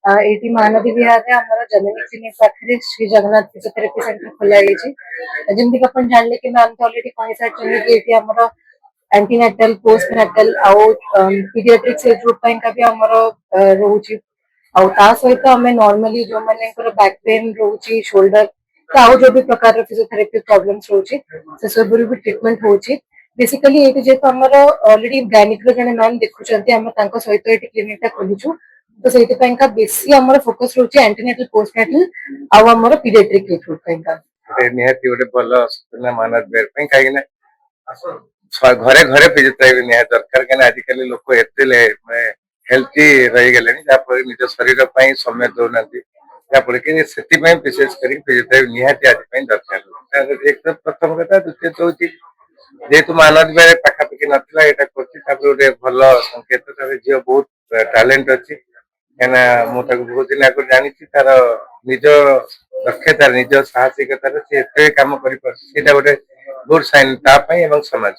ଏଇଠି ମହାନଦୀ ବିହାରରେ ଆମର ଜନନୀ କ୍ଲିନିକ ପାଖରେ ଶ୍ରୀ ଜଗନ୍ନାଥ ଫିଜିଓଥେରାପି ସେଣ୍ଟର ଖୋଲା ହେଇଛି। ଯେମିତିକି ଆପଣ ଜାଣିଲେ କି ମ୍ୟାମ୍ ତ ଅଲରେଡି କହିସାରିଛନ୍ତି କି ଏଠି ଆମର ଆଣ୍ଟିନାଟାଲ ପୋଷ୍ଟ ନାଟାଲ ଆଉ ପିଡିଆଟ୍ରିକ୍ସ ଏଜ୍ ଗ୍ରୁପ ପାଇଁକା ବି ଆମର ରହୁଛି। ଆଉ ତା ସହିତ ଆମେ ନର୍ମାଲି ଯୋଉମାନଙ୍କର ବ୍ୟାକ୍ ପେନ୍ ରହୁଛି ସୋଲ୍ଡର ଆଉ ଯୋଉ ବି ପ୍ରକାର ଫିଜିଓଥେରାପି ପ୍ରୋବ୍ଲେମ୍ସ ରହୁଛି ସେସବୁରୁ ବି ଟ୍ରିଟମେଣ୍ଟ ହଉଛି। ବେସିକାଲି ଏଇଠି ଯେହେତୁ ଆମର ଅଲରେଡି ଗାଇନିକର ଜଣେ ମ୍ୟାମ୍ ଦେଖୁଛନ୍ତି ଆମେ ତାଙ୍କ ସହିତ ଏଠି କ୍ଲିନିକଟା ଖୋଲିଛୁ। तो से बेसी आमर फोकस रोचे एंटीनेटल पोस्टनेटल आउ आमर पीडियाट्रिक एज ग्रुप निहाती गोटे भल सूचना मानव बेर कहीं घरे घरे फिजियोथेरापी निहाती दरकार कहीं आजिकल लोक एते हेल्थी रही गले निज शरीर समय दौना जहाँफल कि विशेष कर फिजियोथेरापी निहाती आज दरकार एक तो प्रथम कथा द्वितीय हूँ जेहेतु मानव बेर पाखापाखि नाला यहाँ कर गोटे भल संकेत झील बहुत टैलेंट अच्छी कहीं मुझे बहुत दिन आगे जानी तार निज दक्षतार निज साहसिकतार सी एत कम कर गोटे गुड साइन समाज।